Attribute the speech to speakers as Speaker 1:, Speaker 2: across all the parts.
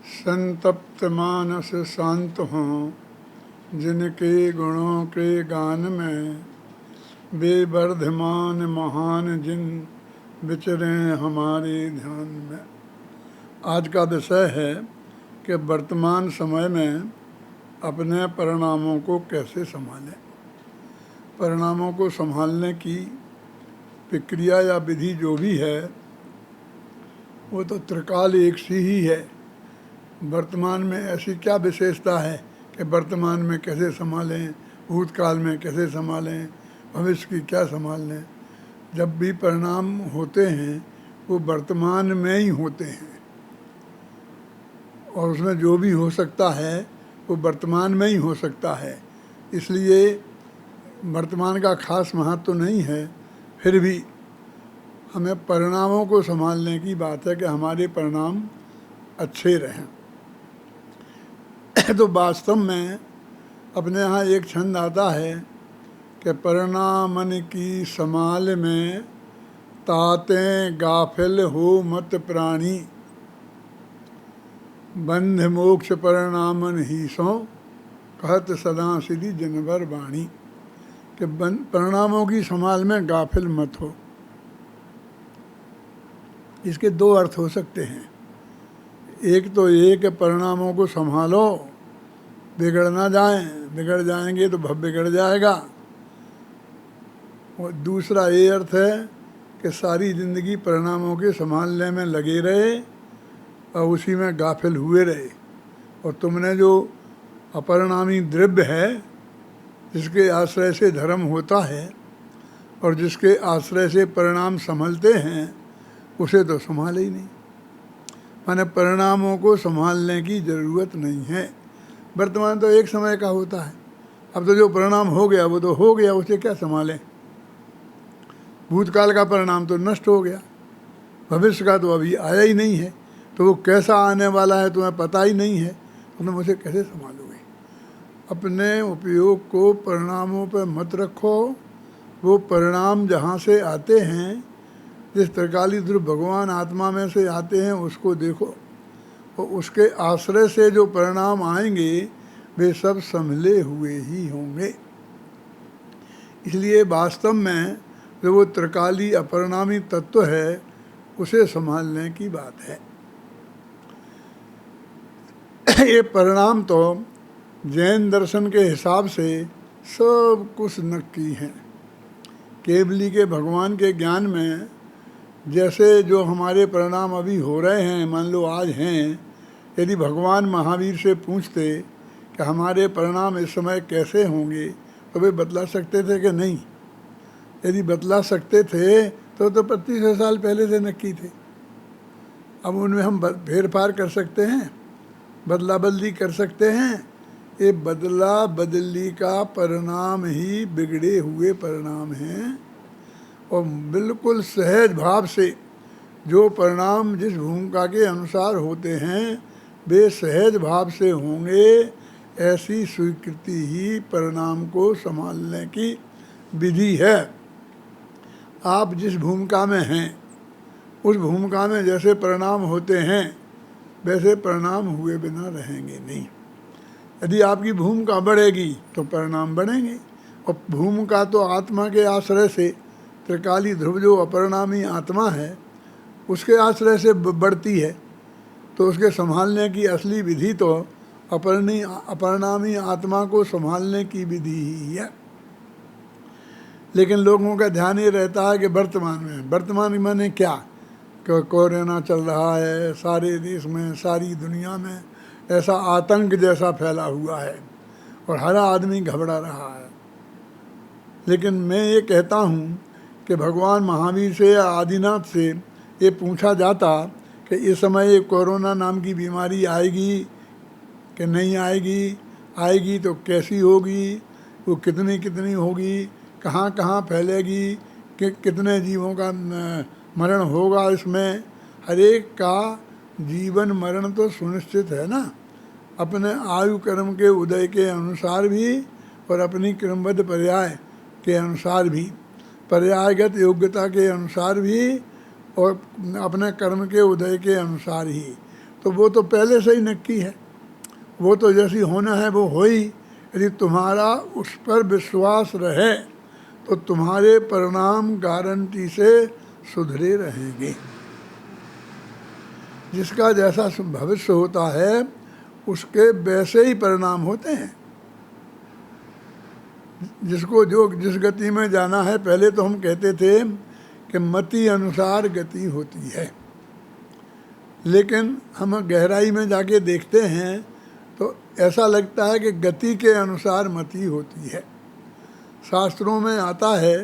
Speaker 1: संतप्त मानस शांत हों, जिनके गुणों के गान में वे वर्धमान महान जिन विचरें हमारे ध्यान में। आज का विषय है कि वर्तमान समय में अपने परिणामों को कैसे संभालें। परिणामों को संभालने की प्रक्रिया या विधि जो भी है वो तो त्रिकाल एक सी ही है। वर्तमान में ऐसी क्या विशेषता है कि वर्तमान में कैसे संभालें, भूतकाल में कैसे संभालें, भविष्य की क्या संभाल लें। जब भी परिणाम होते हैं वो वर्तमान में ही होते हैं और उसमें जो भी हो सकता है वो वर्तमान में ही हो सकता है। इसलिए वर्तमान का खास महत्व तो नहीं है, फिर भी हमें परिणामों को संभालने की बात है कि हमारे परिणाम अच्छे रहें। तो वास्तव में अपने यहाँ एक छंद आता है कि परिणामन की संभाल में तातें गाफिल हो मत प्राणी, बंध मोक्ष परिणामन ही सो कहत सदा श्री जनवर वाणी। कि परिणामों की संभाल में गाफिल मत हो। इसके दो अर्थ हो सकते हैं। एक तो ये कि परिणामों को संभालो, बिगड़ ना जाएं, बिगड़ जाएंगे तो भव बिगड़ जाएगा। और दूसरा ये अर्थ है कि सारी ज़िंदगी परिणामों के संभालने में लगे रहे और उसी में गाफिल हुए रहे। और तुमने जो अपरिणामी द्रव्य है जिसके आश्रय से धर्म होता है और जिसके आश्रय से परिणाम संभलते हैं उसे तो संभाले ही नहीं। माने परिणामों को संभालने की ज़रूरत नहीं है। वर्तमान तो एक समय का होता है। अब तो जो परिणाम हो गया वो तो हो गया, उसे क्या संभालें। भूतकाल का परिणाम तो नष्ट हो गया, भविष्य का तो अभी आया ही नहीं है, तो वो कैसा आने वाला है तुम्हें पता ही नहीं है, तो तुम उसे कैसे संभालोगे। अपने उपयोग को परिणामों पर मत रखो। वो परिणाम जहाँ से आते हैं, जिस त्रिकाली ध्रुव भगवान आत्मा में से आते हैं उसको देखो, और उसके आश्रय से जो परिणाम आएंगे वे सब संभले हुए ही होंगे। इसलिए वास्तव में जो वो त्रिकाली अपरिणामी तत्व है उसे संभालने की बात है। ये परिणाम तो जैन दर्शन के हिसाब से सब कुछ नक्की हैं। केवली के भगवान के ज्ञान में जैसे जो हमारे परिणाम अभी हो रहे हैं, मान लो आज हैं, यदि भगवान महावीर से पूछते कि हमारे परिणाम इस समय कैसे होंगे तो वे बतला सकते थे कि नहीं। यदि बतला सकते थे तो 2500 साल पहले से नक्की थे। अब उनमें हम फेरफार कर सकते हैं, बदला बदली कर सकते हैं। ये बदला बदली का परिणाम ही बिगड़े हुए परिणाम हैं। और बिल्कुल सहज भाव से जो परिणाम जिस भूमिका के अनुसार होते हैं वे सहज भाव से होंगे, ऐसी स्वीकृति ही परिणाम को संभालने की विधि है। आप जिस भूमिका में हैं उस भूमिका में जैसे परिणाम होते हैं वैसे परिणाम हुए बिना रहेंगे नहीं। यदि आपकी भूमिका बढ़ेगी तो परिणाम बढ़ेंगे। और भूमिका तो आत्मा के आश्रय से, त्रिकाली ध्रुव जो अपरिणामी आत्मा है उसके आश्रय से बढ़ती है, तो उसके संभालने की असली विधि तो अपरिणामी आत्मा को संभालने की विधि ही है। लेकिन लोगों का ध्यान ये रहता है कि वर्तमान में, वर्तमान माने क्या, कि कोरोना चल रहा है सारे देश में, सारी दुनिया में, ऐसा आतंक जैसा फैला हुआ है और हर आदमी घबरा रहा है। लेकिन मैं ये कहता हूँ कि भगवान महावीर से या आदिनाथ से ये पूछा जाता कि इस समय ये कोरोना नाम की बीमारी आएगी कि नहीं आएगी, आएगी तो कैसी होगी, वो कितनी होगी, कहाँ कहाँ फैलेगी, कि कितने जीवों का मरण होगा। इसमें हर एक का जीवन मरण तो सुनिश्चित है ना, अपने आयु कर्म के उदय के अनुसार भी और अपनी क्रमबद्ध पर्याय के अनुसार भी, पर्यायगत योग्यता के अनुसार भी और अपने कर्म के उदय के अनुसार ही। तो वो तो पहले से ही नक्की है, वो तो जैसी होना है वो हो ही। यदि तुम्हारा उस पर विश्वास रहे तो तुम्हारे परिणाम गारंटी से सुधरे रहेंगे। जिसका जैसा भविष्य होता है उसके वैसे ही परिणाम होते हैं। जिसको जो जिस गति में जाना है, पहले तो हम कहते थे कि मति अनुसार गति होती है, लेकिन हम गहराई में जाके देखते हैं तो ऐसा लगता है कि गति के अनुसार मति होती है। शास्त्रों में आता है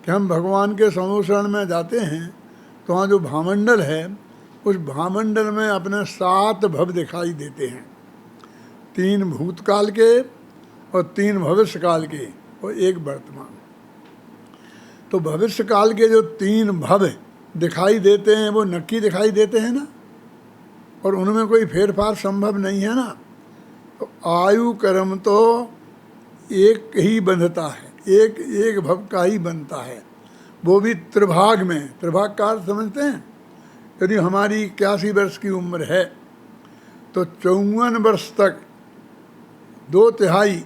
Speaker 1: कि हम भगवान के समोशरण में जाते हैं तो वहाँ जो भामंडल है उस भामंडल में अपने 7 भव दिखाई देते हैं, 3 भूतकाल के और 3 भविष्य काल के और 1 वर्तमान। तो भविष्य काल के जो 3 भव दिखाई देते हैं वो नक्की दिखाई देते हैं ना, और उनमें कोई फेरफार संभव नहीं है ना। तो आयु कर्म तो एक ही बंधता है, एक भव का ही बनता है, वो भी त्रिभाग में। त्रिभाग का अर्थ समझते हैं? यदि हमारी 81 वर्ष की उम्र है तो 54 वर्ष तक 2/3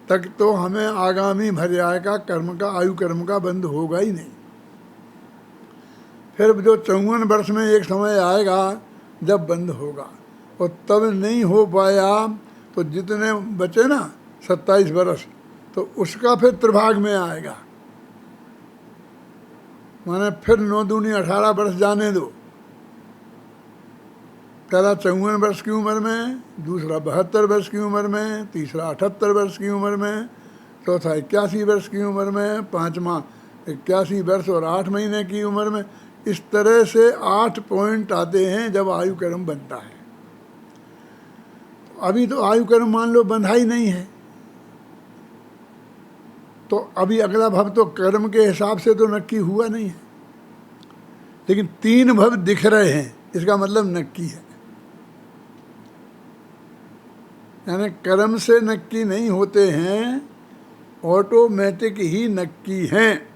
Speaker 1: तक तो हमें आगामी भर्याय का कर्म का आयु कर्म का बंध होगा ही नहीं। फिर जो 54 वर्ष में एक समय आएगा जब बंद होगा, और तब नहीं हो पाया तो जितने बचे ना 27 वर्ष, तो उसका फिर त्रिभाग में आएगा। माने फिर 9 दूनी 18 वर्ष जाने दो। पहला 54 वर्ष की उम्र में, दूसरा 72 वर्ष की उम्र में, तीसरा 78 वर्ष की उम्र में, चौथा 81 वर्ष की उम्र में, पाँचवा 81 वर्ष और 8 महीने की उम्र में। इस तरह से 8 पॉइंट आते हैं जब आयु कर्म बनता है। तो अभी तो आयु कर्म मान लो बंधा ही नहीं है, तो अभी अगला भव तो कर्म के हिसाब से तो नक्की हुआ नहीं है, लेकिन 3 भव दिख रहे हैं, इसका मतलब नक्की है। यानी कर्म से नक्की नहीं होते हैं, ऑटोमेटिक ही नक्की हैं,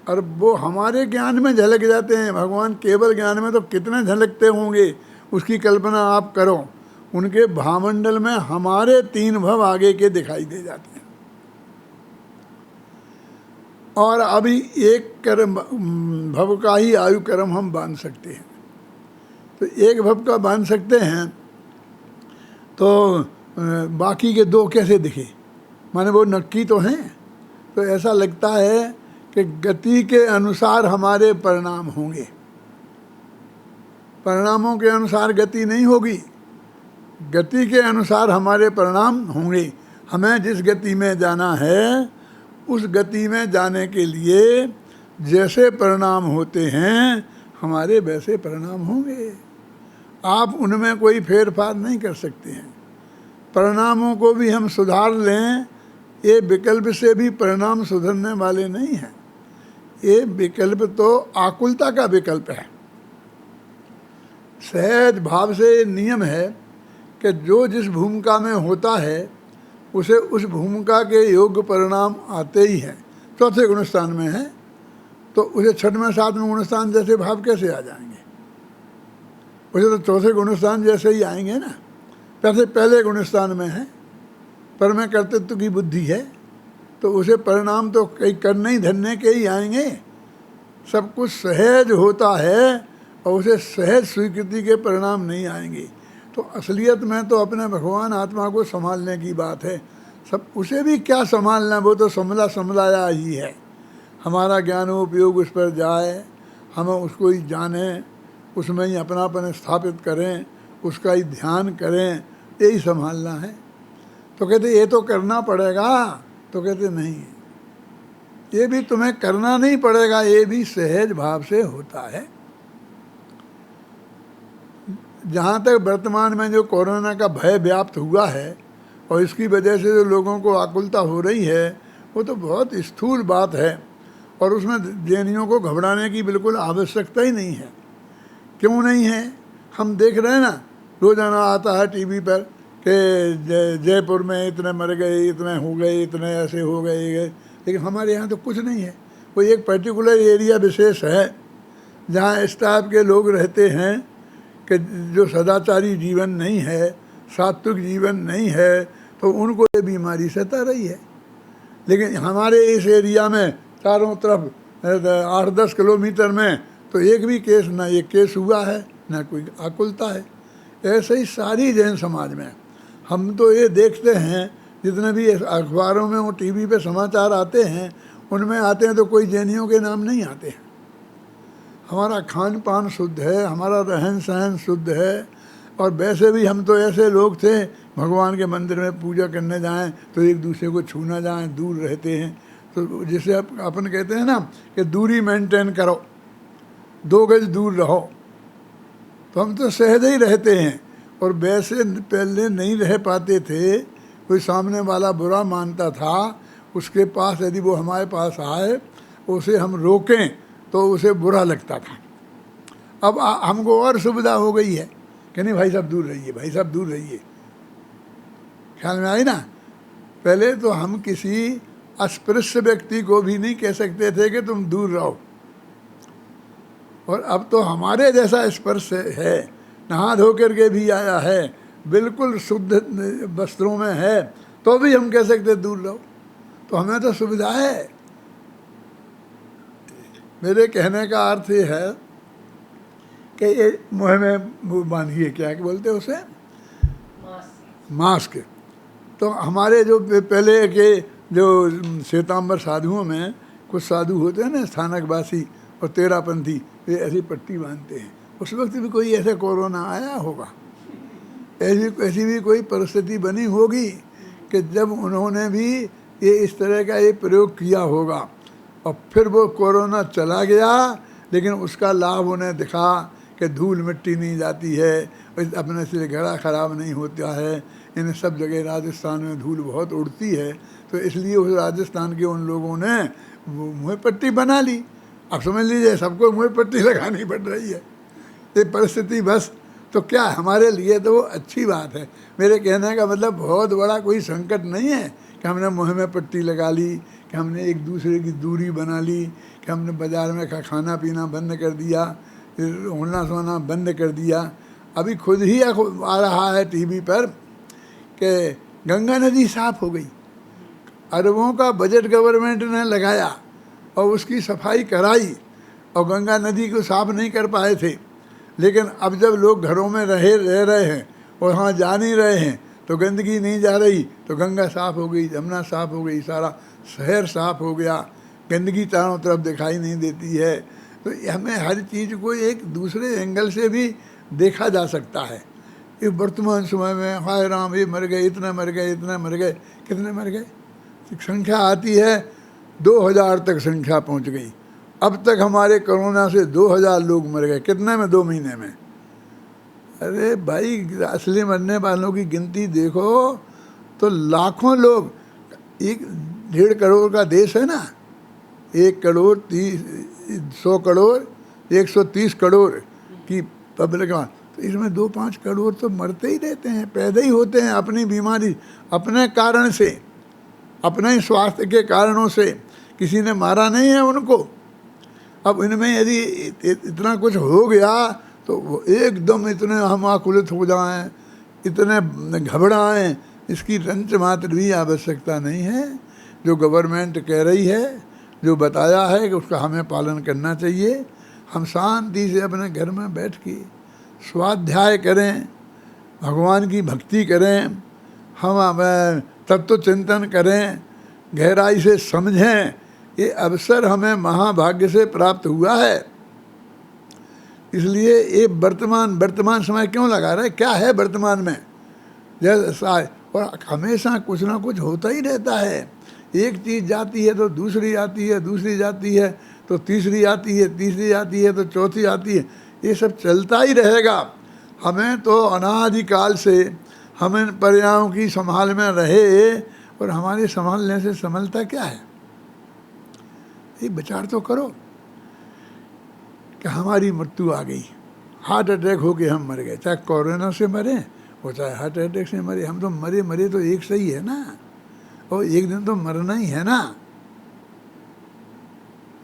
Speaker 1: और वो हमारे ज्ञान में झलक जाते हैं। भगवान केवल ज्ञान में तो कितने झलकते होंगे उसकी कल्पना आप करो। उनके भामंडल में हमारे 3 भव आगे के दिखाई दे जाते हैं, और अभी एक कर्म भव का ही आयु कर्म हम बांध सकते हैं। तो एक भव का बांध सकते हैं, तो बाकी के 2 कैसे दिखे? माने वो नक्की तो हैं। तो ऐसा लगता है कि गति के अनुसार हमारे परिणाम होंगे, परिणामों के अनुसार गति नहीं होगी, गति के अनुसार हमारे परिणाम होंगे। हमें जिस गति में जाना है उस गति में जाने के लिए जैसे परिणाम होते हैं हमारे वैसे परिणाम होंगे। आप उनमें कोई फेरफार नहीं कर सकते हैं। परिणामों को भी हम सुधार लें, ये विकल्प से भी परिणाम सुधरने वाले नहीं हैं। ये विकल्प तो आकुलता का विकल्प है। सहज भाव से नियम है कि जो जिस भूमिका में होता है उसे उस भूमिका के योग्य परिणाम आते ही हैं। चौथे गुणस्थान में है तो उसे 6वें 7वें गुणस्थान जैसे भाव कैसे आ जाएंगे? उसे तो चौथे गुणस्थान जैसे ही आएंगे ना। जैसे पहले गुणस्थान में है पर में कर्तृत्व की बुद्धि है, तो उसे परिणाम तो कई करने ही धरने के ही आएंगे। सब कुछ सहज होता है और उसे सहज स्वीकृति के परिणाम नहीं आएंगे। तो असलियत में तो अपने भगवान आत्मा को संभालने की बात है। सब उसे भी क्या संभालना, वो तो संभलाया ही है। हमारा ज्ञान उपयोग उस पर जाए, हम उसको ही जानें, उसमें ही अपनापन स्थापित करें, उसका ही ध्यान करें, यही संभालना है। तो कहते ये तो करना पड़ेगा, तो कहते नहीं, ये भी तुम्हें करना नहीं पड़ेगा, ये भी सहज भाव से होता है। जहाँ तक वर्तमान में जो कोरोना का भय व्याप्त हुआ है और इसकी वजह से जो लोगों को आकुलता हो रही है, वो तो बहुत स्थूल बात है, और उसमें जैनियों को घबराने की बिल्कुल आवश्यकता ही नहीं है। क्यों नहीं है? हम देख रहे हैं ना, रोजाना आता है टीवी पर कि जयपुर में इतने मर गए, इतने हो गए, इतने ऐसे हो गए, लेकिन हमारे यहाँ तो कुछ नहीं है। कोई एक पर्टिकुलर एरिया विशेष है जहाँ इस टाइप के लोग रहते हैं कि जो सदाचारी जीवन नहीं है, सात्विक जीवन नहीं है, तो उनको ये बीमारी सता रही है। लेकिन हमारे इस एरिया में चारों तरफ 8-10 किलोमीटर में तो एक भी केस, ना एक केस हुआ है, ना कोई आकुलता है। ऐसे ही सारी जैन समाज में हम तो ये देखते हैं, जितने भी अखबारों में और टीवी पे समाचार आते हैं, उनमें आते हैं तो कोई जैनियों के नाम नहीं आते हैं। हमारा खान पान शुद्ध है, हमारा रहन सहन शुद्ध है। और वैसे भी हम तो ऐसे लोग थे, भगवान के मंदिर में पूजा करने जाएं तो एक दूसरे को छू ना जाएं, दूर रहते हैं। तो जिसे अपन कहते हैं ना कि दूरी मेंटेन करो, 2 गज दूर रहो, तो हम तो सहज ही रहते हैं। और वैसे पहले नहीं रह पाते थे, कोई सामने वाला बुरा मानता था, उसके पास यदि वो हमारे पास आए, उसे हम रोकें तो उसे बुरा लगता था। अब हमको और सुविधा हो गई है कि नहीं भाई साहब दूर रहिए, भाई साहब दूर रहिए। ख्याल में आई ना? पहले तो हम किसी अस्पृश्य व्यक्ति को भी नहीं कह सकते थे कि तुम दूर रहो, और अब तो हमारे जैसा स्पर्श है, नहा धो करके भी आया है, बिल्कुल शुद्ध वस्त्रों में है, तो भी हम कह सकते दूर रहो। तो हमें तो सुविधा है। मेरे कहने का अर्थ ये है कि ये मुँह में बांधिए, क्या बोलते हैं उसे, मास्क। तो हमारे जो पहले के जो श्वेतांबर साधुओं में कुछ साधु होते हैं ना, स्थानकवासी और तेरापंथी, वे ऐसी पट्टी बांधते हैं। उस वक्त भी कोई ऐसे कोरोना आया होगा, ऐसी भी कोई परिस्थिति बनी होगी कि जब उन्होंने भी ये इस तरह का ये प्रयोग किया होगा, और फिर वो कोरोना चला गया, लेकिन उसका लाभ उन्हें दिखा कि धूल मिट्टी नहीं जाती है, अपने से घड़ा खराब नहीं होता है। इन सब जगह राजस्थान में धूल बहुत उड़ती है, तो इसलिए उस राजस्थान के उन लोगों ने मुँह पट्टी बना ली। अब समझ लीजिए सबको मुँह पट्टी लगानी पड़ रही है, ये परिस्थिति बस। तो क्या हमारे लिए तो वो अच्छी बात है। मेरे कहने का मतलब बहुत बड़ा कोई संकट नहीं है कि हमने मुँह में पट्टी लगा ली, कि हमने एक दूसरे की दूरी बना ली, कि हमने बाज़ार में खाना पीना बंद कर दिया, उड़ना सोना बंद कर दिया। अभी खुद ही आ रहा है टीवी पर कि गंगा नदी साफ़ हो गई, अरबों का बजट गवर्नमेंट ने लगाया और उसकी सफाई कराई, और गंगा नदी को साफ़ नहीं कर पाए थे। लेकिन अब जब लोग घरों में रह रहे हैं और वहाँ जा नहीं रहे हैं, तो गंदगी नहीं जा रही, तो गंगा साफ़ हो गई, यमुना साफ़ हो गई, सारा शहर साफ़ हो गया, गंदगी चारों तरफ दिखाई नहीं देती है। तो हमें हर चीज़ को एक दूसरे एंगल से भी देखा जा सकता है। ये वर्तमान समय में हाय राम, ये मर गए, इतने मर गए, इतने मर गए, कितने मर गए, संख्या आती है 2000 तक संख्या पहुंच गई। अब तक हमारे कोरोना से 2000 लोग मर गए। कितने में? 2 महीने में। अरे भाई, असली मरने वालों की गिनती देखो तो लाखों लोग, 1.5 करोड़ का देश है ना, 1 करोड़ 100 करोड़ 130 करोड़ की पब्लिक, तो इसमें 2-5 करोड़ तो मरते ही रहते हैं, पैदा ही होते हैं अपनी बीमारी, अपने कारण से, अपने ही स्वास्थ्य के कारणों से। किसी ने मारा नहीं है उनको। अब इनमें यदि इतना कुछ हो गया तो वो एकदम इतने हम आकुलित हो जाएं, इतने घबराएं, इसकी रंच मात्र भी आवश्यकता नहीं है। जो गवर्नमेंट कह रही है, जो बताया है कि उसका हमें पालन करना चाहिए। हम शांति से अपने घर में बैठ के स्वाध्याय करें, भगवान की भक्ति करें, हम तत्व चिंतन करें, गहराई से समझें। ये अवसर हमें महाभाग्य से प्राप्त हुआ है। इसलिए ये वर्तमान समय क्यों लगा रहा है? क्या है वर्तमान में? जैसा, और हमेशा कुछ ना कुछ होता ही रहता है। एक चीज़ जाती है तो दूसरी आती है, दूसरी जाती है तो तीसरी आती है, तीसरी आती है तो चौथी आती है। ये सब चलता ही रहेगा। हमें तो अनादिकाल से हम इन पर्यायों की संभाल में रहे, और हमारे संभालने से संभलता क्या है? ये विचार तो करो कि हमारी मृत्यु आ गई, हार्ट अटैक हो के हम मर गए, चाहे कोरोना से मरे और चाहे हार्ट अटैक से मरे, हम तो मरे तो एक सही है ना, और एक दिन तो मरना ही है ना।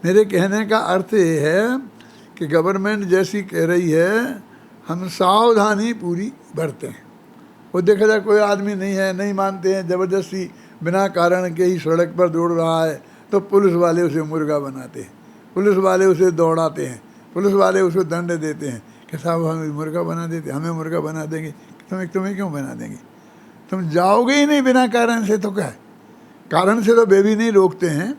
Speaker 1: मेरे कहने का अर्थ ये है कि गवर्नमेंट जैसी कह रही है हम सावधानी पूरी बरतें। वो देखा जाए कोई आदमी नहीं है, नहीं मानते हैं, ज़बरदस्ती बिना कारण के ही सड़क पर दौड़ रहा है, तो पुलिस वाले उसे मुर्गा बनाते हैं, पुलिस वाले उसे दौड़ाते हैं, पुलिस वाले उसे दंड देते हैं कि साहब हमें मुर्गा बना देते, हमें मुर्गा बना देंगे। तुम्हें क्यों बना देंगे? तुम जाओगे ही नहीं बिना कारण से, तो क्या है? कारण से तो वे भी नहीं रोकते हैं।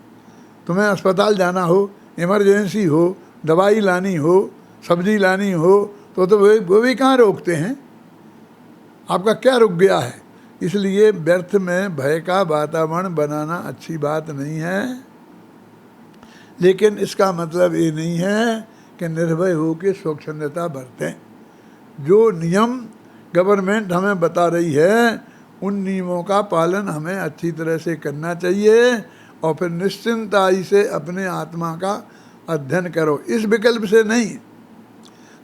Speaker 1: तुम्हें अस्पताल जाना हो, इमरजेंसी हो, दवाई लानी हो, सब्जी लानी हो, तो वो भी कहाँ रोकते हैं? आपका क्या रुक गया है? इसलिए व्यर्थ में भय का वातावरण बनाना अच्छी बात नहीं है। लेकिन इसका मतलब ये नहीं है कि निर्भय हो के स्वच्छंदता बरतें। जो नियम गवर्नमेंट हमें बता रही है, उन नियमों का पालन हमें अच्छी तरह से करना चाहिए और फिर निश्चिंताई से अपने आत्मा का अध्ययन करो। इस विकल्प से नहीं,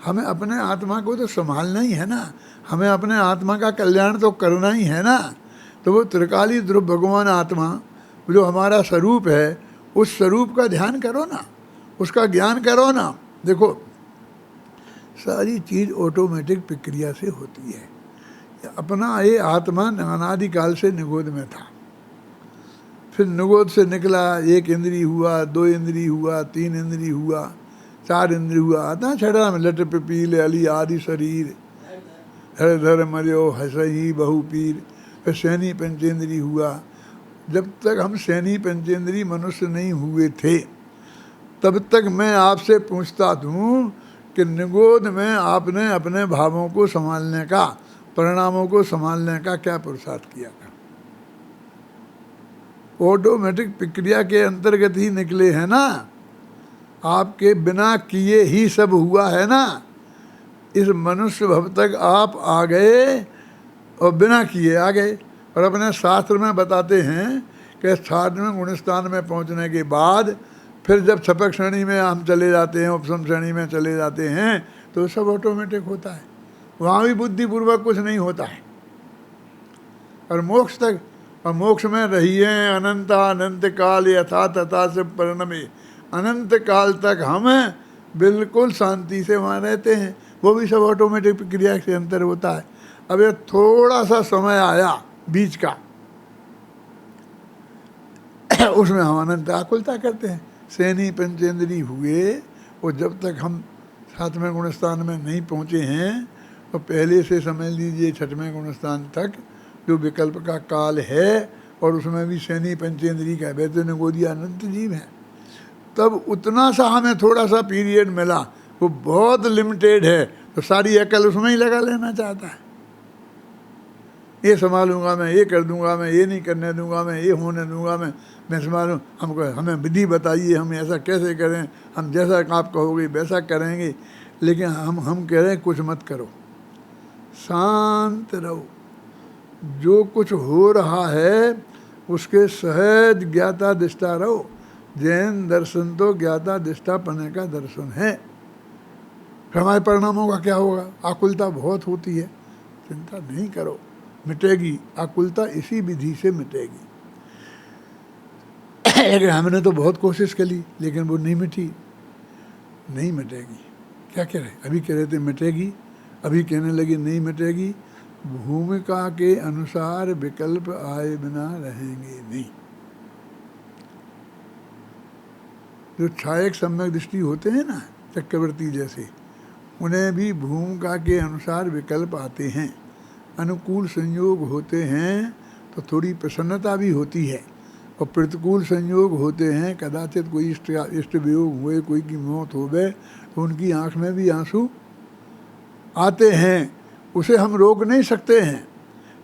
Speaker 1: हमें अपने आत्मा को तो संभालना ही है ना, हमें अपने आत्मा का कल्याण तो करना ही है ना। तो वो त्रिकाली ध्रुव भगवान आत्मा जो हमारा स्वरूप है, उस स्वरूप का ध्यान करो ना, उसका ज्ञान करो ना। देखो सारी चीज़ ऑटोमेटिक प्रक्रिया से होती है। अपना ये आत्मा अनादिकाल से निगोद में था, फिर निगोद से निकला, एक इंद्री हुआ, दो इंद्री हुआ, तीन इंद्री हुआ, चार इंद्री हुआ, आता छड़ा में लट पील अली आदि शरीर हर धर मर्यो हसही बहु पीर। फिर सैनी पंचेंद्री हुआ। जब तक हम सैनी पंचेंद्री मनुष्य नहीं हुए थे, तब तक मैं आपसे पूछता हूँ कि निगोद में आपने अपने भावों को संभालने का, परिणामों को संभालने का क्या पुरुषार्थ किया था? ऑटोमेटिक प्रक्रिया के अंतर्गत ही निकले हैं ना, आपके बिना किए ही सब हुआ है ना। इस मनुष्य भव तक आप आ गए और बिना किए आ गए। और अपने शास्त्र में बताते हैं कि साधवें गुणस्थान में पहुंचने के बाद फिर जब छपक श्रेणी में हम चले जाते हैं, उपसम श्रेणी में चले जाते हैं, तो सब ऑटोमेटिक होता है। वहाँ भी बुद्धिपूर्वक कुछ नहीं होता है। और मोक्ष तक, और मोक्ष में रहिए अनंत अनंत काल यथा तथा से परिणमे, अनंत काल तक हम बिल्कुल शांति से वहाँ रहते हैं। वो भी सब ऑटोमेटिक प्रक्रिया से अंतर होता है। अब ये थोड़ा सा समय आया बीच का, उसमें हम अनंत आकुलता करते हैं। सैनी पंचेंद्री हुए, और जब तक हम सातवें गुणस्थान में नहीं पहुँचे हैं, तो पहले से समझ लीजिए छठवें गुणस्थान तक जो विकल्प का काल है, और उसमें भी सैनी पंचेंद्री का वैसे निगोदिया अनंत जीव है। तब उतना सा हमें थोड़ा सा पीरियड मिला, वो बहुत लिमिटेड है, तो सारी अकल उसमें ही लगा लेना चाहता है। ये संभालूंगा मैं, ये कर दूंगा मैं, ये नहीं करने दूंगा मैं, ये होने दूंगा मैं संभालूँ। हमको हमें विधि बताइए, हम ऐसा कैसे करें, हम जैसा आप कहोगे वैसा करेंगे। लेकिन हम कह रहे हैं कुछ मत करो, शांत रहो। जो कुछ हो रहा है उसके सहज ज्ञाता दिष्टा रहो। जैन दर्शन तो ज्ञाता दिष्टा पने का दर्शन है। फिर हमारे परिणामों का क्या होगा? आकुलता बहुत होती है, चिंता नहीं करो, मिटेगी आकुलता, इसी विधि से मिटेगी। लेकिन हमने तो बहुत कोशिश कर ली, लेकिन वो नहीं मिटी, नहीं मिटेगी। क्या कह रहे? अभी कह रहे थे मिटेगी, अभी कहने लगे नहीं मिटेगी। भूमिका के अनुसार विकल्प आए बिना रहेंगे नहीं। जो छायक सम्यक दृष्टि होते हैं ना, चक्रवर्ती जैसे, उन्हें भी भूमिका के अनुसार विकल्प आते हैं। अनुकूल संयोग होते हैं तो थोड़ी प्रसन्नता भी होती है, और प्रतिकूल संयोग होते हैं, कदाचित कोई इष्ट वियोग हुए, कोई की मौत हो गए, तो उनकी आँख में भी आंसू आते हैं। उसे हम रोक नहीं सकते हैं,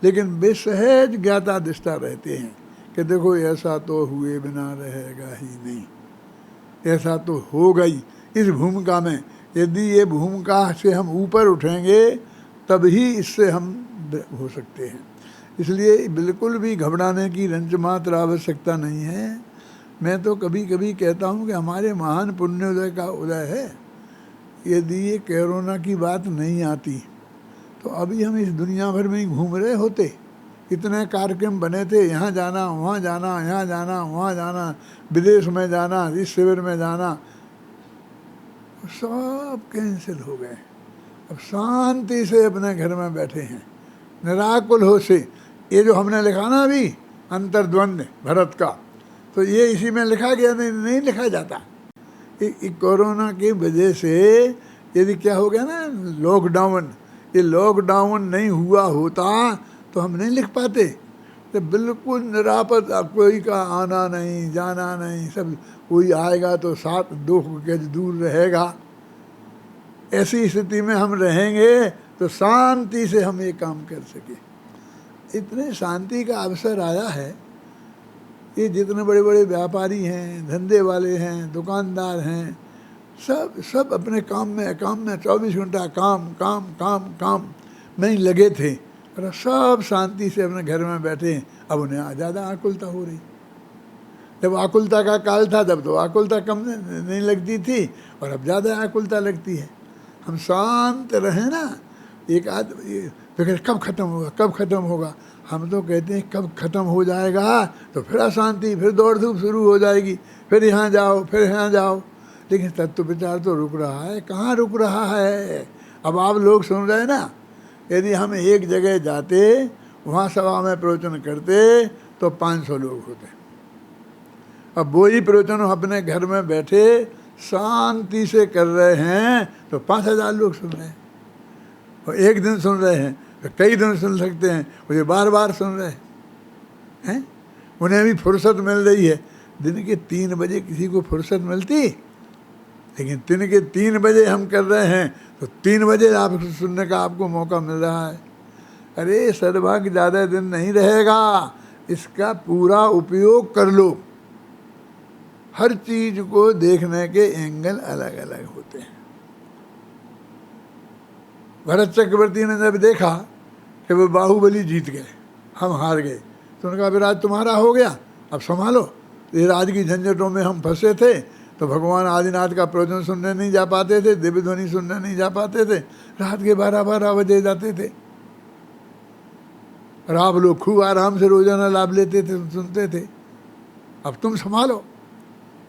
Speaker 1: लेकिन वे सहज ज्ञाता दिष्टा रहते हैं कि देखो ऐसा तो हुए बिना रहेगा ही नहीं, ऐसा तो होगा ही। इस भूमिका में यदि ये भूमिका से हम ऊपर उठेंगे तब ही इससे हम हो सकते हैं। इसलिए बिल्कुल भी घबराने की रंच मात्र आवश्यकता नहीं है। मैं तो कभी कभी कहता हूँ कि हमारे महान पुण्योदय का उदय है। यदि ये कोरोना की बात नहीं आती तो अभी हम इस दुनिया भर में ही घूम रहे होते। इतने कार्यक्रम बने थे, यहाँ जाना, वहाँ जाना, यहाँ जाना, वहाँ जाना, विदेश में जाना, इस शिविर में जाना, सब कैंसिल हो गए। अब शांति से अपने घर में बैठे हैं, निराकुल हो से। ये जो हमने लिखा ना अभी अंतर्द्वंद भरत का, तो ये इसी में लिखा गया, नहीं लिखा जाता। कोरोना की वजह से यदि क्या हो गया ना लॉकडाउन, ये लॉकडाउन नहीं हुआ होता तो हम नहीं लिख पाते। तो बिल्कुल निरापद, कोई का आना नहीं जाना नहीं, सब कोई आएगा तो 7 गज दूर रहेगा। ऐसी स्थिति में हम रहेंगे तो शांति से हम ये काम कर सके। इतने शांति का अवसर आया है। ये जितने बड़े बड़े व्यापारी हैं, धंधे वाले हैं, दुकानदार हैं, सब अपने काम में 24 घंटा काम काम काम काम में ही लगे थे, और सब शांति से अपने घर में बैठे हैं। अब उन्हें ज़्यादा आकुलता हो रही। जब आकुलता का काल था तब तो आकुलता कम नहीं लगती थी, और अब ज़्यादा आकुलता लगती है। हम शांत रहें ना, एक फिर कब ख़त्म होगा, कब ख़त्म होगा। हम तो कहते हैं कब ख़त्म हो जाएगा तो फिर अशांति, फिर दौड़ धूप शुरू हो जाएगी, फिर यहाँ जाओ, फिर यहाँ जाओ। लेकिन तत्व विचार तो रुक रहा है, कहाँ रुक रहा है। अब आप लोग सुन रहे हैं ना, यदि हम एक जगह जाते, वहाँ सभा में प्रवचन करते तो 500 लोग होते। अब वही प्रवचन अपने घर में बैठे शांति से कर रहे हैं तो 5000 लोग सुन रहे हैं। और एक दिन सुन रहे हैं तो कई दिन सुन सकते हैं, मुझे बार बार सुन रहे हैं। उन्हें भी फुर्सत मिल रही है। दिन के 3 बजे किसी को फुर्सत मिलती, लेकिन दिन के 3 बजे हम कर रहे हैं तो 3 बजे आप सुनने का आपको मौका मिल रहा है। अरे सद्भाग्य ज़्यादा दिन नहीं रहेगा, इसका पूरा उपयोग कर लो। हर चीज़ को देखने के एंगल अलग अलग होते हैं। भरत चक्रवर्ती ने जब देखा कि वो बाहुबली जीत गए, हम हार गए, तो उन्होंने कहा विराज तुम्हारा हो गया, अब संभालो। ये राज की झंझटों में हम फंसे थे, तो भगवान आदिनाथ का प्रवचन सुनने नहीं जा पाते थे, दिव्य ध्वनि सुनने नहीं जा पाते थे, रात के 12-12 बजे जाते थे। और आप लोग खूब आराम से रोजाना लाभ लेते थे, सुनते थे। अब तुम संभालो।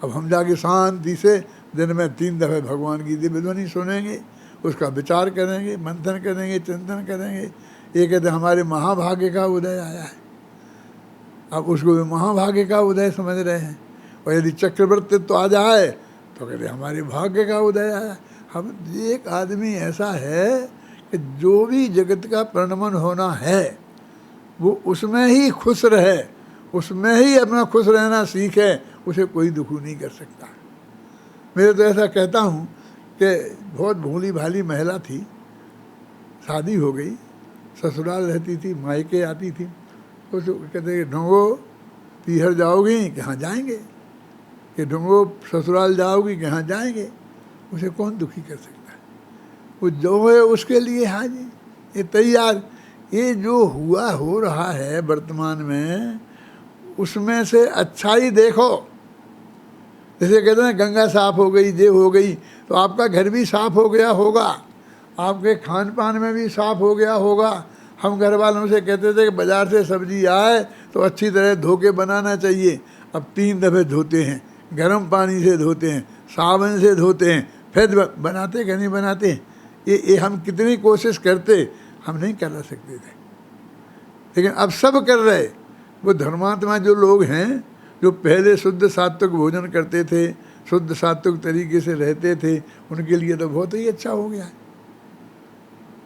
Speaker 1: अब हम जाके शांति से दिन में 3 दफ़े भगवान की दिव्य ध्वनि सुनेंगे, उसका विचार करेंगे, मंथन करेंगे, चिंतन करेंगे। ये कहते हमारे महाभाग्य का उदय आया है। अब उसको भी महाभाग्य का उदय समझ रहे हैं। और यदि चक्रवर्ती तो आ जाए तो कहते हमारे भाग्य का उदय आया। हम एक आदमी ऐसा है कि जो भी जगत का परिणमन होना है वो उसमें ही खुश रहे, उसमें ही अपना खुश रहना सीखे, उसे कोई दुख नहीं कर सकता। मैं तो ऐसा कहता हूँ कि बहुत भोली भाली महिला थी, शादी हो गई, ससुराल रहती थी, मायके आती थी, तो कहते ढोंगो पीहर जाओगी कि हाँ जाएंगे, कि ढोंगो ससुराल जाओगी कि हाँ जाएंगे। उसे कौन दुखी कर सकता है। वो जो है उसके लिए हाँ जी ये तैयार। ये जो हुआ हो रहा है वर्तमान में, उसमें से अच्छाई देखो। जैसे कहते हैं गंगा साफ हो गई, ये हो गई, तो आपका घर भी साफ हो गया होगा, आपके खान पान में भी साफ हो गया होगा। हम घर वालों से कहते थे कि बाज़ार से सब्जी आए तो अच्छी तरह धो के बनाना चाहिए। अब 3 दफ़े धोते हैं, गर्म पानी से धोते हैं, साबुन से धोते हैं, फिर बनाते कि नहीं बनाते। ये हम कितनी कोशिश करते, हम नहीं कर सकते थे, लेकिन अब सब कर रहे। वो धर्मात्मा जो लोग हैं, जो पहले शुद्ध सात्विक भोजन करते थे, शुद्ध सात्विक तरीके से रहते थे, उनके लिए तो बहुत ही अच्छा हो गया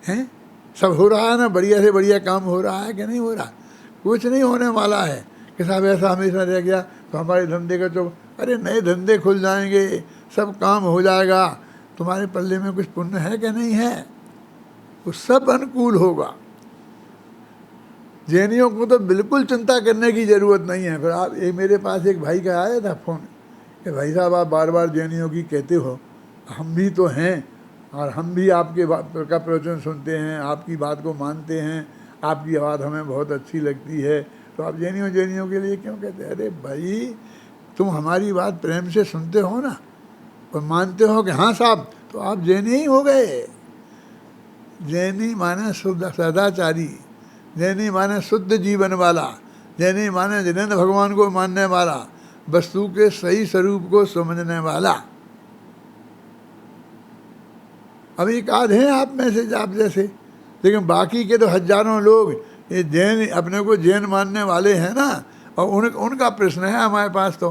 Speaker 1: है। सब हो रहा है ना, बढ़िया से बढ़िया काम हो रहा है कि नहीं हो रहा। कुछ नहीं होने वाला है कि साहब ऐसा हमेशा रह गया तो हमारे धंधे का तो, अरे नए धंधे खुल जाएंगे, सब काम हो जाएगा। तुम्हारे पल्ले में कुछ पुण्य है कि नहीं है, वो सब अनुकूल होगा। जैनियों को तो बिल्कुल चिंता करने की ज़रूरत नहीं है। फिर आप मेरे पास एक भाई का आया था फ़ोन कि भाई साहब आप बार बार जैनियों की कहते हो, हम भी तो हैं और हम भी आपके का प्रवचन सुनते हैं, आपकी बात को मानते हैं, आपकी बात हमें बहुत अच्छी लगती है, तो आप जैनियों के लिए क्यों कहते हैं। अरे भाई तुम हमारी बात प्रेम से सुनते हो ना और मानते हो कि हाँ साहब, तो आप जैनी ही हो गए। जैनी माने शुद्ध सदाचारी, जैनी माने शुद्ध जीवन वाला, जैनी माने जिनेंद्र भगवान को मानने वाला, वस्तु के सही स्वरूप को समझने वाला। अब एक आध हैं आप में से आप जैसे, लेकिन बाकी के तो हजारों लोग ये जैन, अपने को जैन मानने वाले हैं ना, और उनका प्रश्न है हमारे पास तो,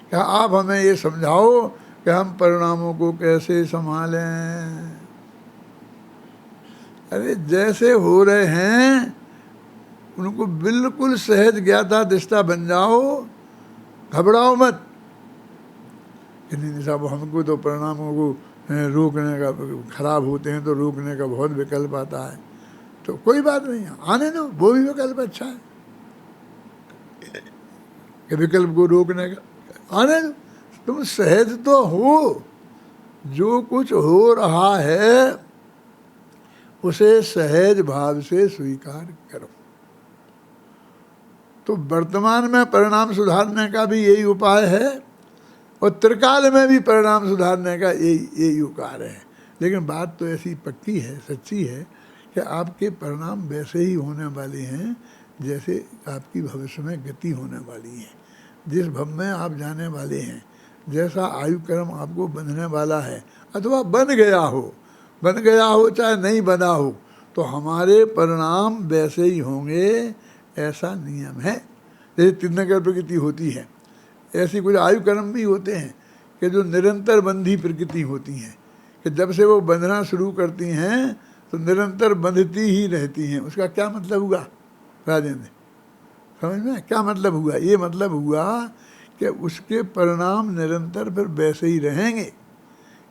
Speaker 1: क्या आप हमें ये समझाओ कि हम परिणामों को कैसे संभालें। अरे जैसे हो रहे हैं उनको बिल्कुल सहज ज्ञाता दिशा बन जाओ, घबराओ मत कि नहीं साहब हमको तो परिणामों को रोकने का, खराब होते हैं तो रोकने का बहुत विकल्प आता है, तो कोई बात नहीं, आने दो, वो भी विकल्प अच्छा है कि विकल्प को रोकने का, आने दो, तुम सहज तो हो, जो कुछ हो रहा है उसे सहज भाव से स्वीकार करो। तो वर्तमान में परिणाम सुधारने का भी यही उपाय है, और त्रिकाल में भी परिणाम सुधारने का यही उपाय है। लेकिन बात तो ऐसी पक्की है, सच्ची है कि आपके परिणाम वैसे ही होने वाले हैं जैसे आपकी भविष्य में गति होने वाली है। जिस भव में आप जाने वाले हैं, जैसा आयु क्रम आपको बंधने वाला है, अथवा बन गया हो चाहे नहीं बना हो, तो हमारे परिणाम वैसे ही होंगे, ऐसा नियम है। जैसे तीर्थंकर प्रकृति होती है, ऐसी कुछ आयु कर्म भी होते हैं कि जो निरंतर बंधी प्रकृति होती हैं, कि जब से वो बंधना शुरू करती हैं तो निरंतर बंधती ही रहती हैं। उसका क्या मतलब हुआ राजेंद्र, समझ में क्या मतलब हुआ? ये मतलब हुआ कि उसके परिणाम निरंतर फिर वैसे ही रहेंगे।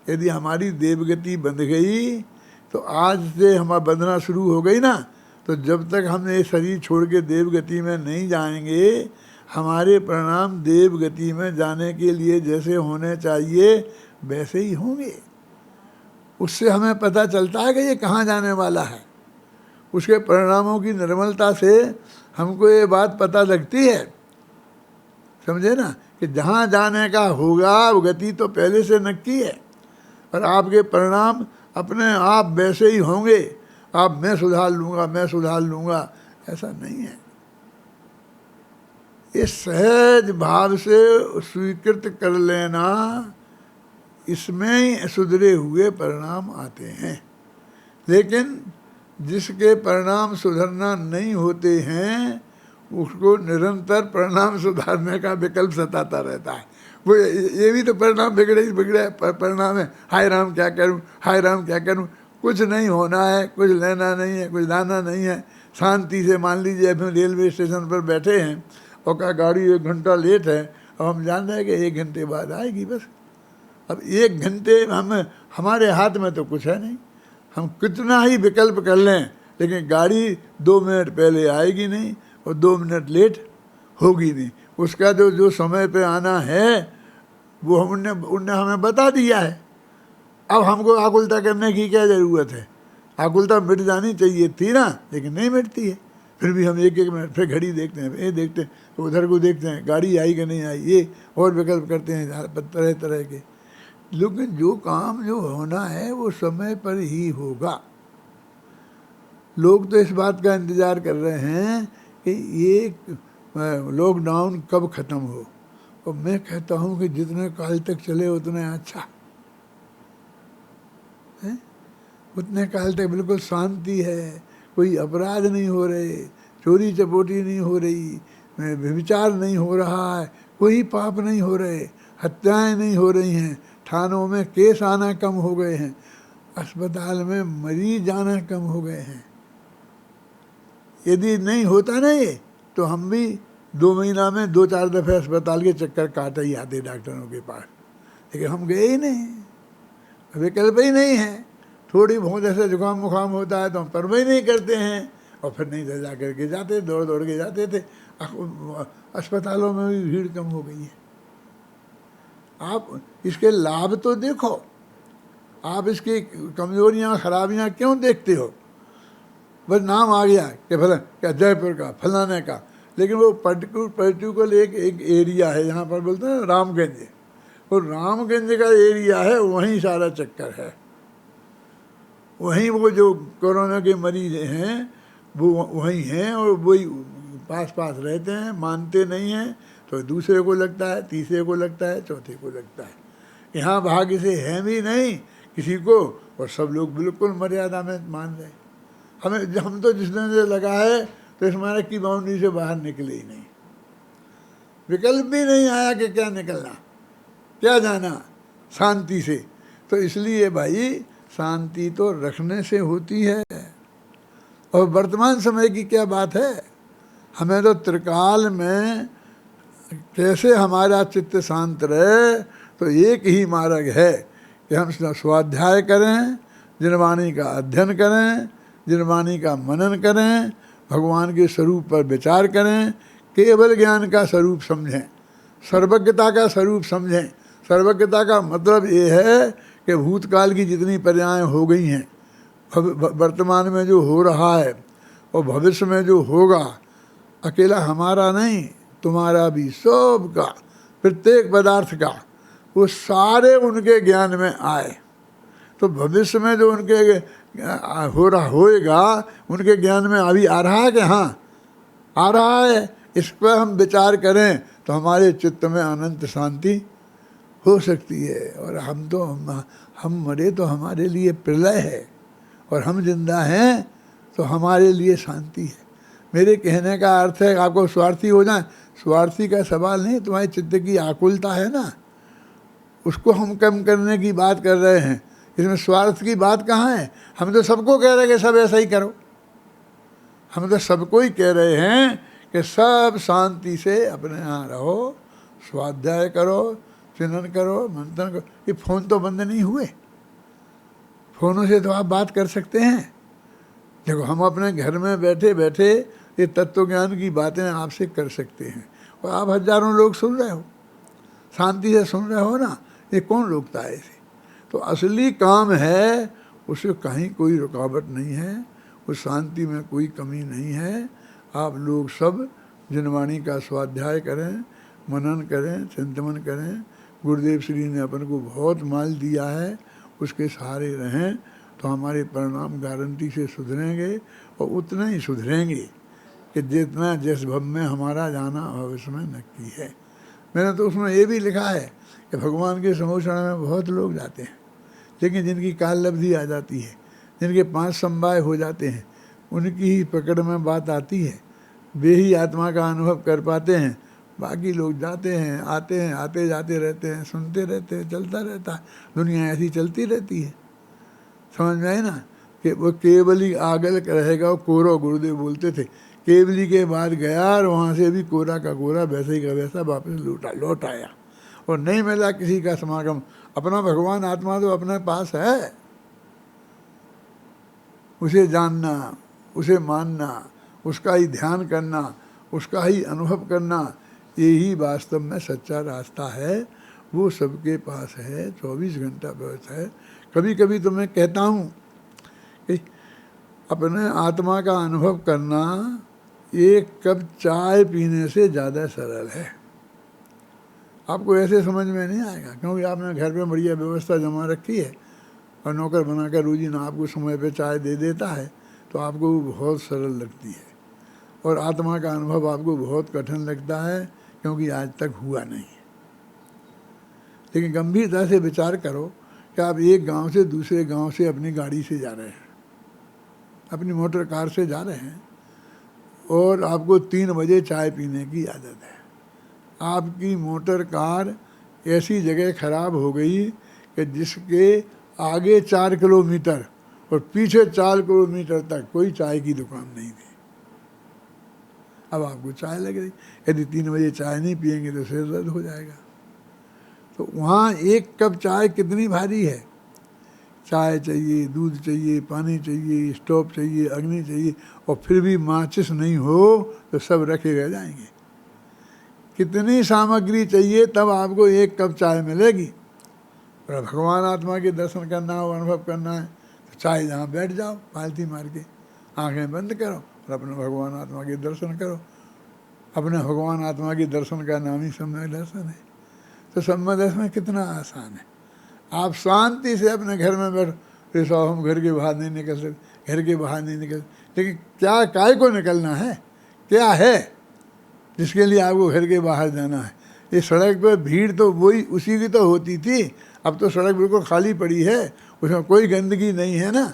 Speaker 1: यदि हमारी देवगति बंध गई तो आज से हमारा बंधना शुरू हो गई ना, तो जब तक हम ये शरीर छोड़ के देवगति में नहीं जाएंगे, हमारे परिणाम देवगति में जाने के लिए जैसे होने चाहिए वैसे ही होंगे। उससे हमें पता चलता है कि ये कहाँ जाने वाला है। उसके परिणामों की निर्मलता से हमको ये बात पता लगती है, समझे ना, कि जहाँ जाने का होगा वो गति तो पहले से नक्की है, और आपके परिणाम अपने आप वैसे ही होंगे। आप मैं सुधार लूँगा ऐसा नहीं है। ये सहज भाव से स्वीकृत कर लेना, इसमें ही सुधरे हुए परिणाम आते हैं। लेकिन जिसके परिणाम सुधरना नहीं होते हैं, उसको निरंतर परिणाम सुधारने का विकल्प सताता रहता है। वो ये भी तो परिणाम बिगड़े परिणाम है, हाय राम क्या करूं, कुछ नहीं होना है, कुछ लेना नहीं है, कुछ लाना नहीं है। शांति से मान लीजिए हम रेलवे स्टेशन पर बैठे हैं और क्या गाड़ी 1 घंटा लेट है, और हम जान रहे हैं कि 1 घंटे बाद आएगी बस। अब 1 घंटे हमारे हाथ में तो कुछ है नहीं, हम कितना ही विकल्प कर लें, लेकिन गाड़ी 2 मिनट पहले आएगी नहीं और 2 मिनट लेट होगी नहीं। उसका जो समय पे आना है वो उनने हमें बता दिया है। अब हमको आकुलता करने की क्या ज़रूरत है? आकुलता मिट जानी चाहिए थी ना, लेकिन नहीं मिटती है। फिर भी हम 1-1 मिनट फिर घड़ी देखते हैं, ये देखते हैं, उधर को देखते हैं, गाड़ी आई कि नहीं आई, ये और विकल्प करते हैं तरह तरह के। लेकिन जो काम जो होना है वो समय पर ही होगा। लोग तो इस बात का इंतज़ार कर रहे हैं कि ये लॉकडाउन कब ख़त्म हो, और मैं कहता हूँ कि जितने काल तक चले उतने अच्छा है। उतने काल तक बिल्कुल शांति है, कोई अपराध नहीं हो रहे, चोरी चपोटी नहीं हो रही, व्यभिचार नहीं हो रहा है, कोई पाप नहीं हो रहे, हत्याएं नहीं हो रही हैं, थानों में केस आना कम हो गए हैं, अस्पताल में मरीज आना कम हो गए हैं। यदि नहीं होता ना ये, तो हम भी 2 महीना में 2-4 दफ़े अस्पताल के चक्कर काटे ही आते डॉक्टरों के पास, लेकिन हम गए ही नहीं, विकल्प ही नहीं है। थोड़ी बहुत ऐसे जुकाम मुखाम होता है तो हम परवाह ही नहीं करते हैं, और फिर नहीं जा करके जाते, दौड़ के जाते थे। अस्पतालों में भी भीड़ कम हो गई है। आप इसके लाभ तो देखो, आप इसकी कमजोरियां खराबियां क्यों देखते हो? बस नाम आ गया कि फला क्या जयपुर का फलाने का, लेकिन वो पर्टिकुलर एक एरिया है, यहाँ पर बोलते हैं रामगंज, वो रामगंज का एरिया है, वहीं सारा चक्कर है। वहीं वो जो कोरोना के मरीज हैं वो वहीं हैं, और वही पास रहते हैं, मानते नहीं हैं तो दूसरे को लगता है, तीसरे को लगता है, चौथे को लगता है। यहाँ भाग्य से है भी नहीं किसी को, और सब लोग बिल्कुल मर्यादा में मान रहे। हम तो जिस दिन से लगा है तो स्मारक की बाउंड्री से बाहर निकले ही नहीं, विकल्प भी नहीं आया कि क्या निकलना, क्या जाना शांति से। तो इसलिए भाई शांति तो रखने से होती है। और वर्तमान समय की क्या बात है, हमें तो त्रिकाल में कैसे हमारा चित्त शांत रहे, तो एक ही मार्ग है कि हम स्वाध्याय करें, जिनवाणी का अध्ययन करें, जिनवाणी का मनन करें, भगवान के स्वरूप पर विचार करें, केवल ज्ञान का स्वरूप समझें, सर्वज्ञता का स्वरूप समझें। सर्वज्ञता का मतलब ये है कि भूतकाल की जितनी पर्यायें हो गई हैं, वर्तमान में जो हो रहा है और भविष्य में जो होगा, अकेला हमारा नहीं, तुम्हारा भी, सबका, प्रत्येक पदार्थ का, वो सारे उनके ज्ञान में आए। तो भविष्य में जो उनके होएगा, उनके ज्ञान में अभी आ रहा है कि हाँ आ रहा है। इस पर हम विचार करें तो हमारे चित्त में अनंत शांति हो सकती है। और हम मरे तो हमारे लिए प्रलय है, और हम जिंदा हैं तो हमारे लिए शांति है। मेरे कहने का अर्थ है आपको स्वार्थी हो जाए, स्वार्थी का सवाल नहीं, तुम्हारे चित्त की आकुलता है ना, उसको हम कम करने की बात कर रहे हैं। इसमें स्वार्थ की बात कहाँ है? हम तो सबको कह रहे हैं कि सब ऐसा ही करो, हम तो सबको ही कह रहे हैं कि सब शांति से अपने यहाँ रहो, स्वाध्याय करो, चिंतन करो, मंथन करो। ये फ़ोन तो बंद नहीं हुए, फ़ोनों से तो आप बात कर सकते हैं। देखो हम अपने घर में बैठे बैठे ये तत्व ज्ञान की बातें आपसे कर सकते हैं, और आप हजारों लोग सुन रहे हो, शांति से सुन रहे हो ना। ये कौन रोकता है इसे? तो असली काम है, उससे कहीं कोई रुकावट नहीं है, उस शांति में कोई कमी नहीं है। आप लोग सब जिनवाणी का स्वाध्याय करें, मनन करें, चिंतन करें। गुरुदेव श्री ने अपन को बहुत माल दिया है, उसके सहारे रहें तो हमारे परिणाम गारंटी से सुधरेंगे, और उतना ही सुधरेंगे कि जितना जिस भव में हमारा जाना भविष्य में नक्की है। मैंने तो उसमें ये भी लिखा है कि भगवान के समोषण में बहुत लोग जाते हैं, लेकिन जिनकी काल लब्धि आ जाती है, जिनके 5 समवाय हो जाते हैं, उनकी ही पकड़ में बात आती है, वे ही आत्मा का अनुभव कर पाते हैं। बाकी लोग जाते हैं, आते हैं, आते जाते रहते हैं, सुनते रहते हैं, चलता रहता है, दुनिया ऐसी चलती रहती है। समझ में आए ना कि वो केवली आगल रहेगा, वो कोरो, गुरुदेव बोलते थे, केवली के बाद गया और वहाँ से भी कोरा का कोरा, वैसे ही का वैसा वापस लौट आया, और नहीं मिला किसी का समागम। अपना भगवान आत्मा तो अपने पास है, उसे जानना, उसे मानना, उसका ही ध्यान करना, उसका ही अनुभव करना, यही वास्तव में सच्चा रास्ता है। वो सबके पास है, 24 घंटा व्यवस्था है। कभी कभी तो मैं कहता हूँ कि अपने आत्मा का अनुभव करना 1 कप चाय पीने से ज़्यादा सरल है। आपको ऐसे समझ में नहीं आएगा, क्योंकि आपने घर में बढ़िया व्यवस्था जमा रखी है, और नौकर बनाकर रोजीना आपको समय पे चाय दे देता है, तो आपको वो बहुत सरल लगती है। और आत्मा का अनुभव आपको बहुत कठिन लगता है, क्योंकि आज तक हुआ नहीं। लेकिन गंभीरता से विचार करो कि आप एक गांव से दूसरे गांव से अपनी गाड़ी से जा रहे हैं, अपनी मोटर कार से जा रहे हैं, और आपको 3 बजे चाय पीने की आदत है। आपकी मोटर कार ऐसी जगह खराब हो गई कि जिसके आगे 4 किलोमीटर और पीछे 4 किलोमीटर तक कोई चाय की दुकान नहीं थी। अब आपको चाय लग रही, यदि 3 बजे चाय नहीं पिएंगे तो सिर दर्द हो जाएगा। तो वहाँ 1 कप चाय कितनी भारी है। चाय चाहिए, दूध चाहिए, पानी चाहिए, स्टोव चाहिए, अग्नि चाहिए, और फिर भी माचिस नहीं हो तो सब रखे रह जाएंगे। कितनी सामग्री चाहिए तब आपको 1 कप चाय मिलेगी। और भगवान आत्मा के दर्शन करना हो, अनुभव करना है, तो चाय जहाँ बैठ जाओ, पालती मार के आँखें बंद करो और अपने भगवान आत्मा के दर्शन करो। अपने भगवान आत्मा के दर्शन का नाम ही सम्यक दर्शन है। तो सम्यक दर्शन कितना आसान है। आप शांति से अपने घर में बैठ, साहब हम घर के बाहर नहीं निकल सकते, घर के बाहर नहीं निकल, लेकिन क्या काय को निकलना है, क्या है जिसके लिए आपको घर के बाहर जाना है। ये सड़क पर भीड़ तो वही उसी की तो होती थी, अब तो सड़क बिल्कुल खाली पड़ी है, उसमें कोई गंदगी नहीं है ना।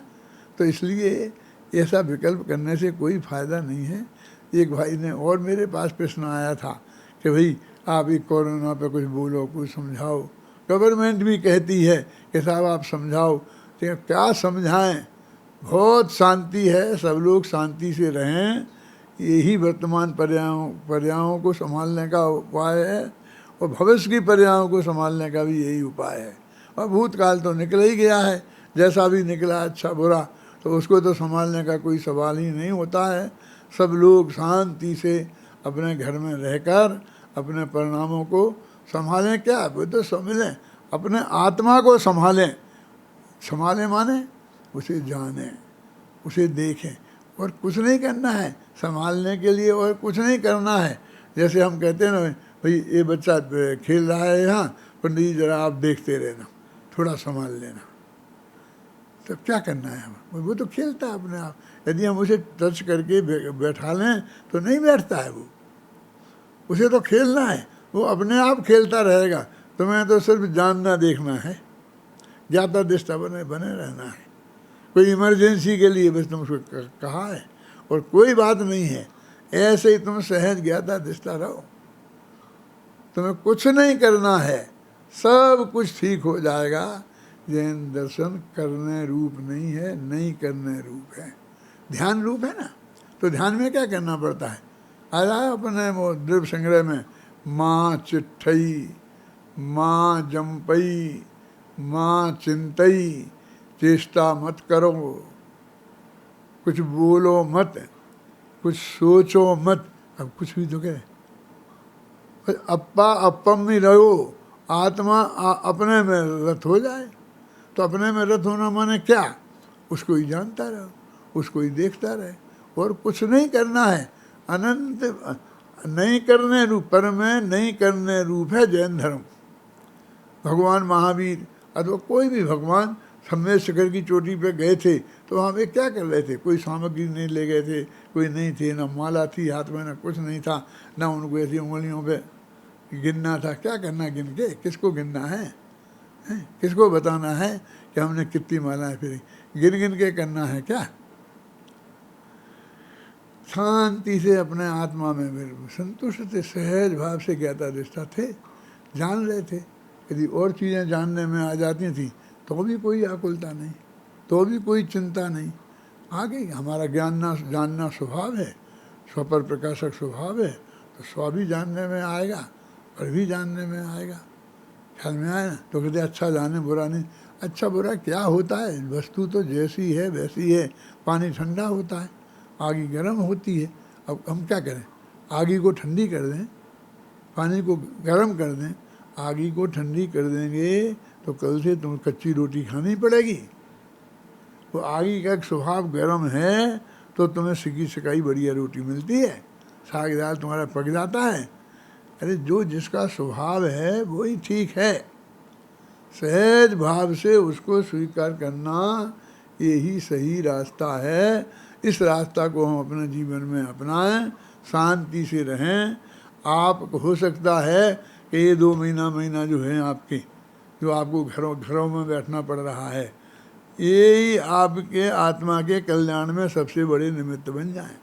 Speaker 1: तो इसलिए ऐसा विकल्प करने से कोई फ़ायदा नहीं है। एक भाई ने और मेरे पास प्रश्न आया था कि भाई आप ये कोरोना पे कुछ बोलो, कुछ समझाओ। गवर्नमेंट भी कहती है कि साहब आप समझाओ, तो क्या समझाएं। बहुत शांति है, सब लोग शांति से रहें, यही वर्तमान पर्यायों को संभालने का उपाय है, और भविष्य की पर्यायों को संभालने का भी यही उपाय है। और भूतकाल तो निकल ही गया है, जैसा भी निकला अच्छा बुरा, तो उसको तो संभालने का कोई सवाल ही नहीं होता है। सब लोग शांति से अपने घर में रहकर अपने परिणामों को संभालें। क्या वो तो समझें, अपने आत्मा को संभालें। संभालें माने उसे जानें, उसे देखें, और कुछ नहीं करना है संभालने के लिए, और कुछ नहीं करना है। जैसे हम कहते हैं ना, भाई ये बच्चा खेल रहा है यहाँ, पंडित जी जरा आप देखते रहना, थोड़ा संभाल लेना। तो क्या करना है हमें, वो तो खेलता है अपने आप। यदि हम उसे टच करके बैठा लें तो नहीं बैठता है वो, उसे तो खेलना है, वो अपने आप खेलता रहेगा। तुम्हें तो सिर्फ जानना देखना है, ज्ञाता दृष्टा बने रहना है। कोई इमरजेंसी के लिए बस तुम उसको कहा है, और कोई बात नहीं है, ऐसे ही तुम सहज ज्ञाता दृष्टा रहो। तुम्हें कुछ नहीं करना है, सब कुछ ठीक हो जाएगा। जैन दर्शन करने रूप नहीं है, नहीं करने रूप है, ध्यान रूप है ना। तो ध्यान में क्या करना पड़ता है, आ जाए अपने वो द्रव्य संग्रह में, माँ चिट्ठई, माँ जम्पई, माँ चिंतई, चेष्टा मत करो, कुछ बोलो मत, कुछ सोचो मत। अब कुछ भी तो कहे, अप्पा अप्पम ही रहो, आत्मा अपने में रत हो जाए। तो अपने में रत होना माने क्या, उसको ही जानता रहो, उसको ही देखता रहे, और कुछ नहीं करना है। अनंत नहीं करने रूप, पर में नहीं करने रूप है जैन धर्म। भगवान महावीर अथवा कोई भी भगवान सम्मेद शिखर की चोटी पे गए थे, तो वहाँ पे क्या कर रहे थे, कोई सामग्री नहीं ले गए थे, कोई नहीं थे, ना माला थी हाथ में, ना कुछ नहीं था, ना उनको ऐसी उंगलियों पे गिनना था। क्या करना गिन के, किसको गिनना है, किसको बताना है कि हमने कितनी मालाएं फिरी, गिन गिन के करना है क्या। शांति से अपने आत्मा में संतुष्ट थे, सहज भाव से ज्ञाता दृष्टा थे, जान रहे थे। यदि और चीज़ें जानने में आ जाती थी तो भी कोई आकुलता नहीं, तो भी कोई चिंता नहीं। आगे हमारा जानना स्वभाव है, स्व पर प्रकाशक स्वभाव है, तो स्व भी जानने में आएगा, पर भी जानने में आएगा। ख्याल में आया ना। तो कहते अच्छा जाने बुरा नहीं। अच्छा बुरा क्या होता है, वस्तु तो जैसी है वैसी है। पानी ठंडा होता है, आगी गर्म होती है। अब हम क्या करें, आगी को ठंडी कर दें, पानी को गर्म कर दें। आगी को ठंडी कर देंगे तो कल से तुम कच्ची रोटी खानी पड़ेगी। वो आगी का एक स्वभाव गर्म है, तो तुम्हें सिकी सिकाई बढ़िया रोटी मिलती है, साग दाल तुम्हारा पक जाता है। अरे जो जिसका स्वभाव है वही ठीक है। सहज भाव से उसको स्वीकार करना यही सही रास्ता है। इस रास्ता को हम अपने जीवन में अपनाएं, शांति से रहें। आप हो सकता है कि ये 2 महीना जो है आपके, जो आपको घरों में बैठना पड़ रहा है, यही आपके आत्मा के कल्याण में सबसे बड़े निमित्त बन जाएं,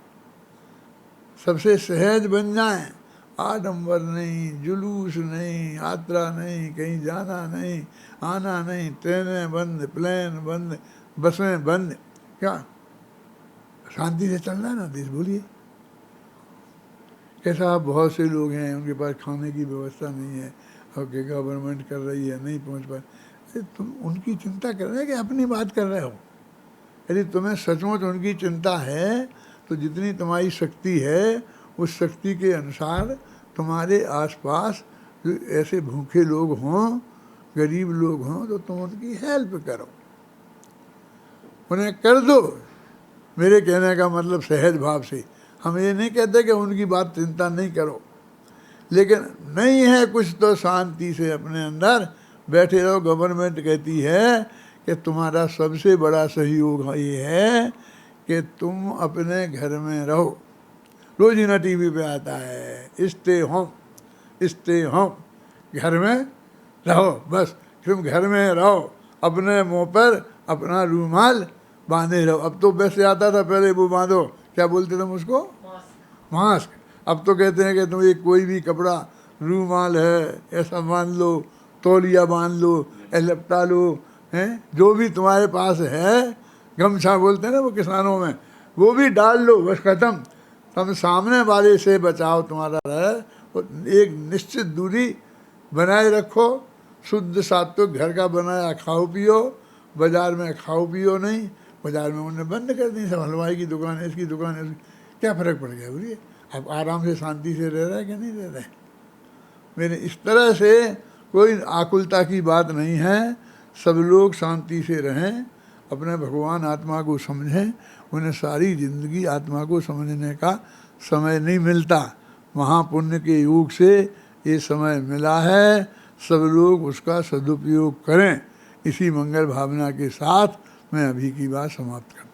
Speaker 1: सबसे सहज बन जाएं। आडंबर नहीं, जुलूस नहीं, यात्रा नहीं, कहीं जाना नहीं, आना नहीं, ट्रेनें बंद, प्लेन बंद, बसें बंद। क्या शांति से चलना है ना देश। बोलिए कैसा, बहुत से लोग हैं उनके पास खाने की व्यवस्था नहीं है, और कि गवर्नमेंट कर रही है, नहीं पहुंच पाए। तुम उनकी चिंता कर रहे हो कि अपनी बात कर रहे हो। यदि तुम्हें सचमुच उनकी चिंता है तो जितनी तुम्हारी शक्ति है उस शक्ति के अनुसार तुम्हारे आसपास जो ऐसे भूखे लोग हों, गरीब लोग हों, तो तुम उनकी हेल्प करो, उन्हें कर दो। मेरे कहने का मतलब सहज भाव से। हम ये नहीं कहते कि उनकी बात चिंता नहीं करो, लेकिन नहीं है कुछ तो शांति से अपने अंदर बैठे रहो। गवर्नमेंट कहती है कि तुम्हारा सबसे बड़ा सहयोग ये है कि तुम अपने घर में रहो। रोज ही ना टीवी पे आता है स्टे होम, घर में रहो, बस तुम घर में रहो, अपने मुंह पर अपना रूमाल बांधे रहो। अब तो वैसे आता था पहले, वो बांधो, क्या बोलते थे उसको, मास्क। अब तो कहते हैं कि तुम एक कोई भी कपड़ा, रूमाल है ऐसा बांध लो, तौलिया बांध लो, लपटा लो, हैं जो भी तुम्हारे पास है, गमछा बोलते हैं ना वो किसानों में, वो भी डाल लो, बस खत्म। तुम सामने वाले से बचाव तुम्हारा रहे, एक निश्चित दूरी बनाए रखो, शुद्ध सात्विक घर का बनाया खाओ पियो, बाजार में खाओ पियो नहीं। बाजार में उन्होंने बंद कर दी सब, हलवाई की दुकान है, इसकी दुकान है, क्या फ़र्क पड़ गया बोलिए। अब आराम से शांति से रह रहा है कि नहीं रह रहा है। मेरे इस तरह से कोई आकुलता की बात नहीं है, सब लोग शांति से रहें, अपने भगवान आत्मा को समझें। उन्हें सारी ज़िंदगी आत्मा को समझने का समय नहीं मिलता, महापुण्य के योग से ये समय मिला है, सब लोग उसका सदुपयोग करें। इसी मंगल भावना के साथ मैं अभी की बात समाप्त करता हूँ।